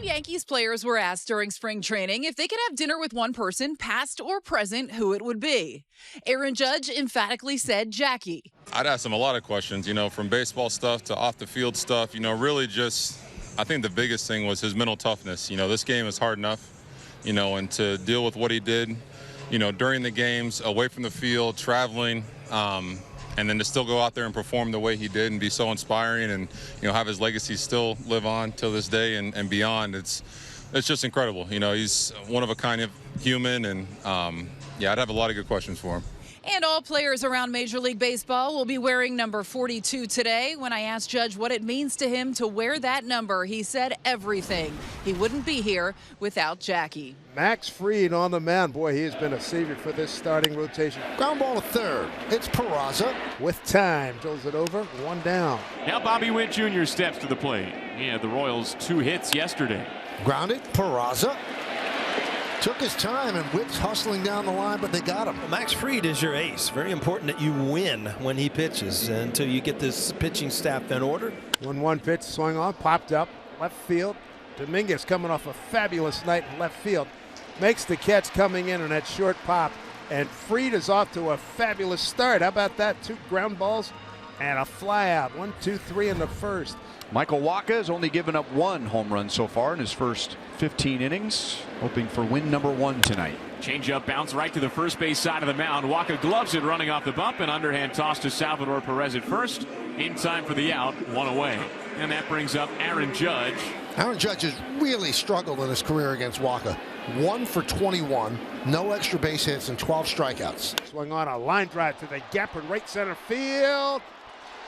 Yankees players were asked during spring training if they could have dinner with one person, past or present, who it would be. Aaron Judge emphatically said Jackie. I'd ask him a lot of questions, from baseball stuff to off the field stuff, really just, I think the biggest thing was his mental toughness. This game is hard enough, and to deal with what he did, during the games, away from the field, traveling, and then to still go out there and perform the way he did and be so inspiring and, have his legacy still live on till this day and beyond. It's just incredible. He's one of a kind of human, and I'd have a lot of good questions for him. And all players around Major League Baseball will be wearing number 42 today. When I asked Judge what it means to him to wear that number, he said everything. He wouldn't be here without Jackie. Max Fried on the mound. Boy, he has been a savior for this starting rotation. Ground ball to third. It's Peraza. With time, drills it over, one down. Now Bobby Witt Jr. steps to the plate. He had the Royals 2 hits yesterday. Grounded. Peraza. Took his time, and Witt's hustling down the line, but they got him. Well, Max Fried is your ace. Very important that you win when he pitches until you get this pitching staff in order. 1-1 pitch, swung on, popped up, left field. Dominguez coming off a fabulous night in left field. Makes the catch coming in on that short pop. And Fried is off to a fabulous start. How about that? 2 ground balls and a fly out. 1, 2, 3 in the first. Michael Wacha has only given up 1 home run so far in his first 15 innings, hoping for win number 1 tonight. Change-up bounce right to the first base side of the mound. Wacha gloves it running off the bump, and underhand toss to Salvador Perez at first. In time for the out, 1 away. And that brings up Aaron Judge. Aaron Judge has really struggled in his career against Wacha. 1 for 21, no extra base hits, and 12 strikeouts. Swung on a line drive to the gap in right center field.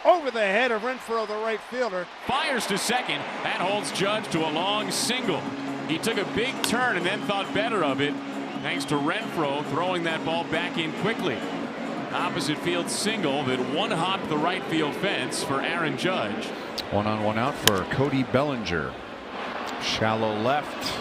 Over the head of Renfroe, the right fielder. Fires to second. That holds Judge to a long single. He took a big turn and then thought better of it, thanks to Renfroe throwing that ball back in quickly. Opposite field single that one-hopped the right field fence for Aaron Judge. 1-on-1 out for Cody Bellinger. Shallow left,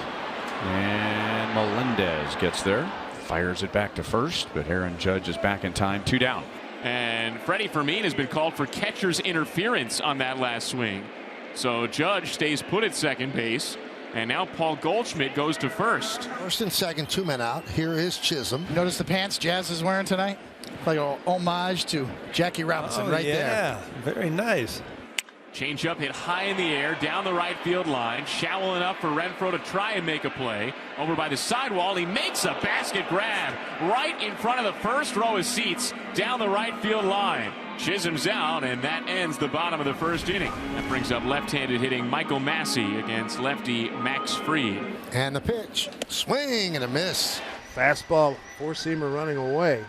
and Melendez gets there. Fires it back to first, but Aaron Judge is back in time. 2 down. And Freddie Fermin has been called for catcher's interference on that last swing. So Judge stays put at second base. And now Paul Goldschmidt goes to first. First and second, 2 men out. Here is Chisholm. Notice the pants Jazz is wearing tonight? Like an homage to Jackie Robinson right there. Yeah, very nice. Change-up hit high in the air, down the right field line. Shallow enough for Renfroe to try and make a play. Over by the sidewall, he makes a basket grab right in front of the first row of seats down the right field line. Chisholm's out, and that ends the bottom of the first inning. That brings up left-handed hitting Michael Massey against lefty Max Fried. And the pitch. Swing and a miss. Fastball, 4-seamer running away.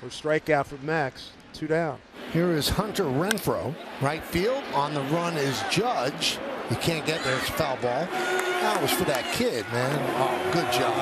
First strikeout for Max. 2 down. Here is Hunter Renfroe. Right field. On the run is Judge. You can't get there. It's a foul ball. That was for that kid, man. Oh, good job.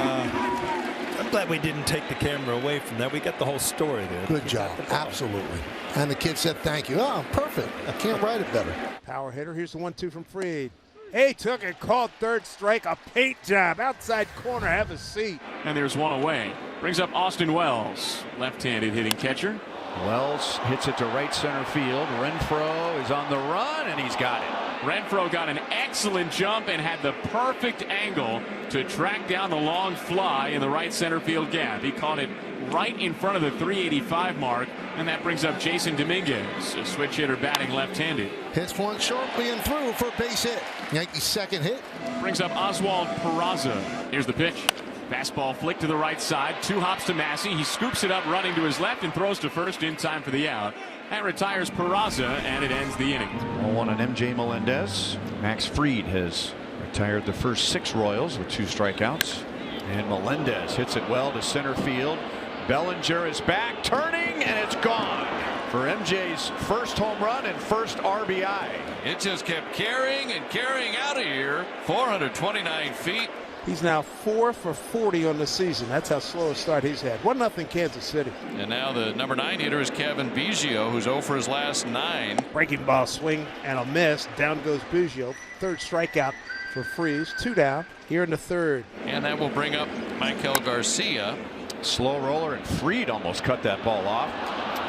I'm glad we didn't take the camera away from that. We got the whole story there. Good job. Absolutely. And the kid said thank you. Oh, perfect. I can't write it better. Power hitter. Here's the 1-2 from Fried. He took it, called third strike. A paint job. Outside corner. Have a seat. And there's 1 away. Brings up Austin Wells, left-handed hitting catcher. Wells hits it to right center field. Renfroe is on the run, and he's got it. Renfroe got an excellent jump and had the perfect angle to track down the long fly in the right center field gap. He caught it right in front of the 385 mark, and that brings up Jason Dominguez, a switch hitter batting left-handed. Hits one sharply and through for a base hit. Yankees' second hit. Brings up Oswald Peraza. Here's the pitch. Fastball flick to the right side. 2 hops to Massey. He scoops it up running to his left and throws to first in time for the out. That retires Peraza, and it ends the inning. 1-1 on MJ Melendez. Max Fried has retired the first 6 Royals with 2 strikeouts. And Melendez hits it well to center field. Bellinger is back, turning, and it's gone for MJ's first home run and first RBI. It just kept carrying and carrying out of here. 429 feet. He's now 4 for 40 on the season. That's how slow a start he's had. 1-0 Kansas City. And now the number 9 hitter is Kevin Biggio, who's 0 for his last 9. Breaking ball swing and a miss. Down goes Biggio. Third strikeout for Freeze. 2 down here in the third. And that will bring up Michael Garcia. Slow roller, and Fried almost cut that ball off.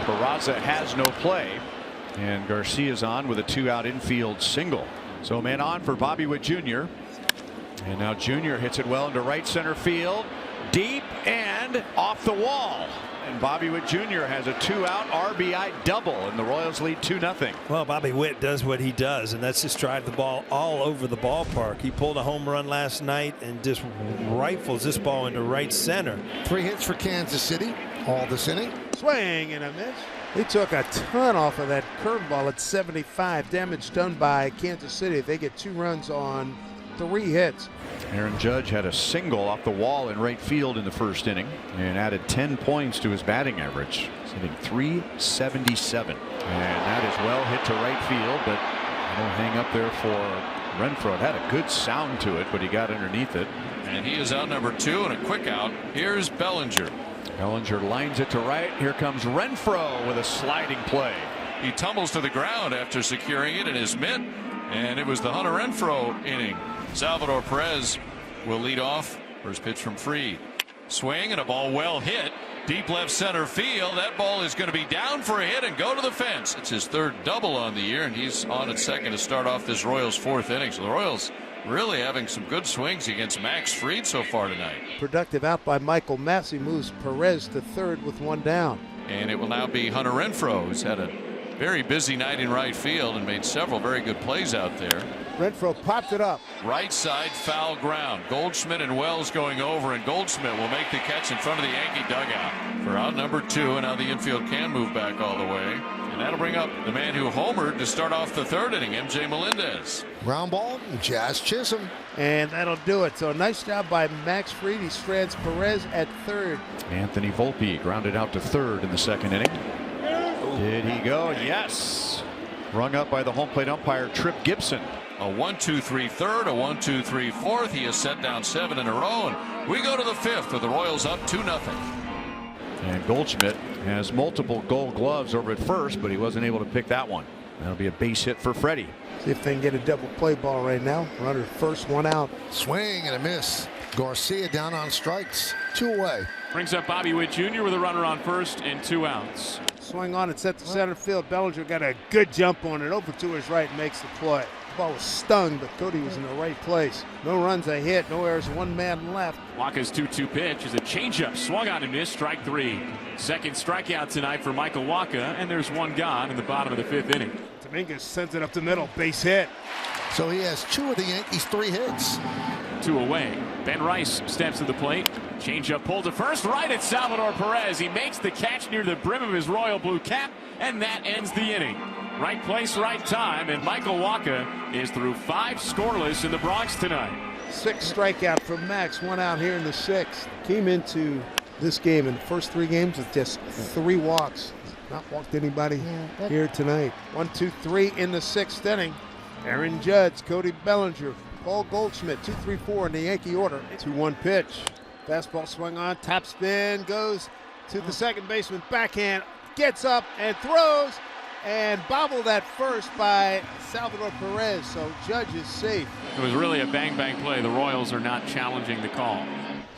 Peraza has no play, and Garcia's on with a 2-out infield single. So man on for Bobby Witt Jr. And now Junior hits it well into right center field. Deep and off the wall. And Bobby Witt Jr. has a 2-out RBI double, and the Royals lead 2-0. Well, Bobby Witt does what he does, and that's just drive the ball all over the ballpark. He pulled a home run last night and just rifles this ball into right center. 3 hits for Kansas City, all this inning. Swing and a miss. They took a ton off of that curveball at 75. Damage done by Kansas City. They get 2 runs on 3 hits. Aaron Judge had a single off the wall in right field in the first inning and added 10 points to his batting average. He's hitting .377. And that is well hit to right field, but it'll hang up there for Renfroe. It had a good sound to it, but he got underneath it. And he is out number 2 and a quick out. Here's Bellinger. Bellinger lines it to right. Here comes Renfroe with a sliding play. He tumbles to the ground after securing it in his mitt, and it was the Hunter Renfroe inning. Salvador Perez will lead off. First pitch from Fried. Swing and a ball well hit. Deep left center field. That ball is going to be down for a hit and go to the fence. It's his 3rd double on the year, and he's on at second to start off this Royals 4th inning. So the Royals really having some good swings against Max Fried so far tonight. Productive out by Michael Massey moves Perez to 3rd with 1 down. And it will now be Hunter Renfroe, who's had a very busy night in right field and made several very good plays out there. Renfroe popped it up. Right side foul ground. Goldschmidt and Wells going over, and Goldschmidt will make the catch in front of the Yankee dugout for out number 2, and now the infield can move back all the way. And that'll bring up the man who homered to start off the 3rd inning, MJ Melendez. Ground ball, Jazz Chisholm. And that'll do it. So nice job by Max Fried. He strands Perez at 3rd. Anthony Volpe grounded out to 3rd in the 2nd inning. Did he go? Yes. Rung up by the home plate umpire, Trip Gibson. A 1-2-3 third, a 1-2-3 fourth. He has set down 7 in a row, and we go to the 5th with the Royals up 2-0. And Goldschmidt has multiple Gold Gloves over at first, but he wasn't able to pick that one. That'll be a base hit for Freddie. See if they can get a double play ball right now. Runner first, 1 out. Swing and a miss. Garcia down on strikes. 2 away. Brings up Bobby Witt Jr. with a runner on first and 2 outs. Swing on it, set to center field. Bellinger got a good jump on it. Over to his right, makes the play. The ball was stung, but Cody was in the right place. No runs a hit, no errors, 1 man left. Waka's 2-2 pitch is a changeup, swung on and missed, strike 3. Second strikeout tonight for Michael Waka, and there's 1 gone in the bottom of the 5th inning. Dominguez sends it up the middle, base hit. So he has 2 of the Yankees' 3 hits. 2 away. Ben Rice steps to the plate. Changeup pulled to first, right at Salvador Perez. He makes the catch near the brim of his royal blue cap, and that ends the inning. Right place, right time, and Michael Waka is through 5 scoreless in the Bronx tonight. 6 strikeout from Max, 1 out here in the 6th. Came into this game in the first 3 games with just 3 walks. Not walked anybody here tonight. 1, 2, 3 in the 6th inning. Aaron Judge, Cody Bellinger, Paul Goldschmidt, 2, 3, 4 in the Yankee order. 2-1 pitch. Fastball swung on, top spin, goes to the second baseman, backhand, gets up and throws, and bobbled at first by Salvador Perez, so Judge is safe. It was really a bang-bang play. The Royals are not challenging the call.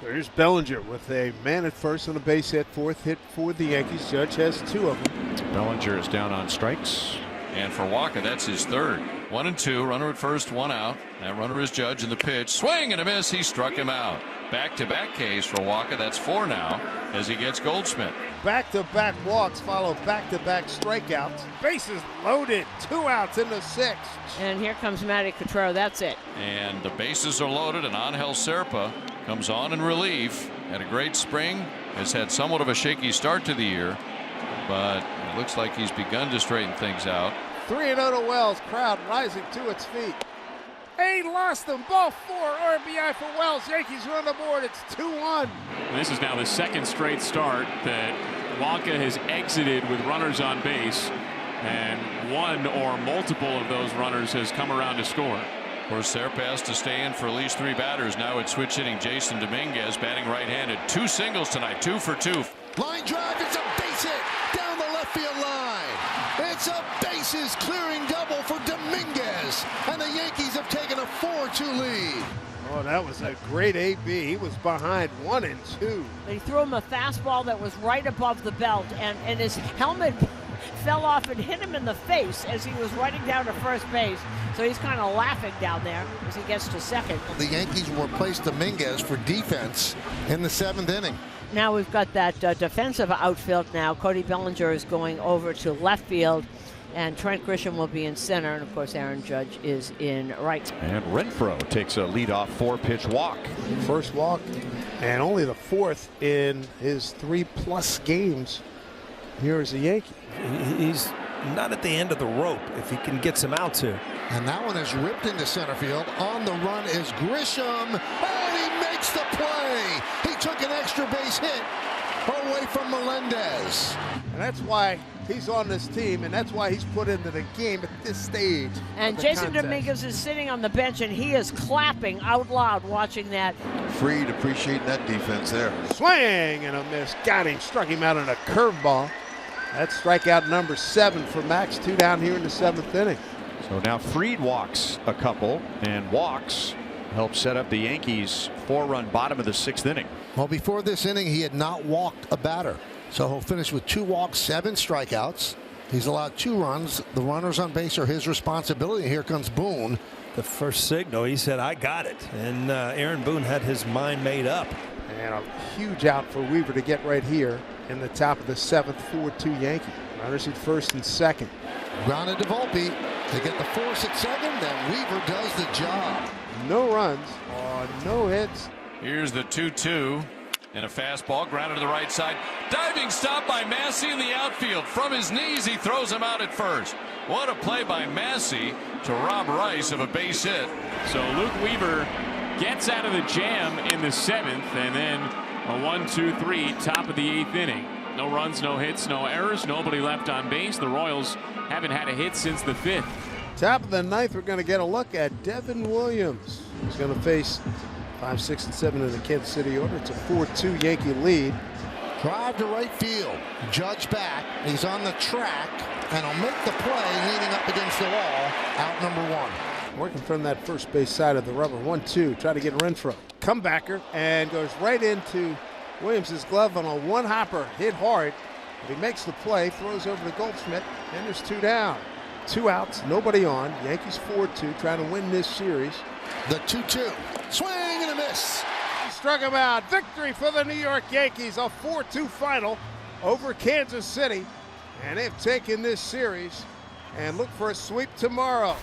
So here's Bellinger with a man at first on a base hit, 4th hit for the Yankees. Judge has 2 of them. Bellinger is down on strikes. And for Waka, that's his 3rd. 1 and 2, runner at first, 1 out. That runner is Judge in the pitch. Swing and a miss. He struck him out. Back-to-back Ks for Waka. That's 4 now as he gets Goldschmidt. Back-to-back walks follow back-to-back strikeouts. Bases loaded. 2 outs in the 6th. And here comes Matty Cottrell. That's it. And the bases are loaded, and Angel Serpa comes on in relief. Had a great spring. Has had somewhat of a shaky start to the year, but it looks like he's begun to straighten things out. 3-0 to Wells. Crowd rising to its feet. He lost them. Ball 4. RBI for Wells. Yankees run the board. It's 2-1. This is now the 2nd straight start that Waka has exited with runners on base, and 1 or multiple of those runners has come around to score. Of course, Serpa has to stay in for at least 3 batters. Now it's switch hitting Jason Dominguez, batting right-handed. 2 singles tonight, 2 for 2. Line drive, it's a base hit down the left field line. It's a bases clearing double for Dominguez, and the Yankees have taken a 4-2 lead. Oh, that was a great AB. He was behind 1 and 2. They threw him a fastball that was right above the belt, and his helmet fell off and hit him in the face as he was running down to first base. So he's kind of laughing down there as he gets to second. The Yankees will replace Dominguez for defense in the 7th inning. Now we've got that defensive outfield now. Cody Bellinger is going over to left field, and Trent Grisham will be in center, and of course Aaron Judge is in right. And Renfroe takes a leadoff 4-pitch walk. First walk, and only the 4th in his 3+ games here as a Yankee. He's not at the end of the rope if he can get some outs here. And that one is ripped into center field. On the run is Grisham. And he makes the play. He took an extra base hit away from Melendez. And that's why he's on this team, and that's why he's put into the game at this stage. And Jason Dominguez is sitting on the bench, and he is clapping out loud watching that. Fried appreciating that defense there. Swing and a miss. Got him. Struck him out on a curveball. That's strikeout number 7 for Max. 2 down here in the 7th inning. So now Fried walks a couple, and walks help set up the Yankees' 4-run bottom of the 6th inning. Well, before this inning, he had not walked a batter. So he'll finish with 2 walks, 7 strikeouts. He's allowed 2 runs. The runners on base are his responsibility. Here comes Boone. The first signal, he said, I got it. And Aaron Boone had his mind made up. And a huge out for Weaver to get right here in the top of the 7th. 4-2 Yankee. Runners at first and second. Grounded to Volpe. They get the force at second, then Weaver does the job. No runs on no hits. Here's the 2-2. And a fastball grounded to the right side. Diving stop by Massey in the outfield. From his knees, he throws him out at first. What a play by Massey to rob Rice of a base hit. So Luke Weaver gets out of the jam in the 7th, and then a 1-2-3 top of the 8th inning. No runs, no hits, no errors, nobody left on base. The Royals haven't had a hit since the 5th. Top of the 9th, we're going to get a look at Devin Williams. He's going to face 5, 6, and 7 in the Kansas City order. It's a 4-2 Yankee lead. Drive to right field. Judge back. He's on the track, and he'll make the play leaning up against the wall. Out number 1. Working from that first base side of the rubber. 1-2. Try to get Renfroe. Comebacker and goes right into Williams' glove on a one-hopper. Hit hard. But he makes the play. Throws over to Goldschmidt. And there's 2 down. 2 outs. Nobody on. Yankees 4-2. Trying to win this series. The 2-2. Swing and a miss. Struck him out. Victory for the New York Yankees. A 4-2 final over Kansas City. And they've taken this series and look for a sweep tomorrow.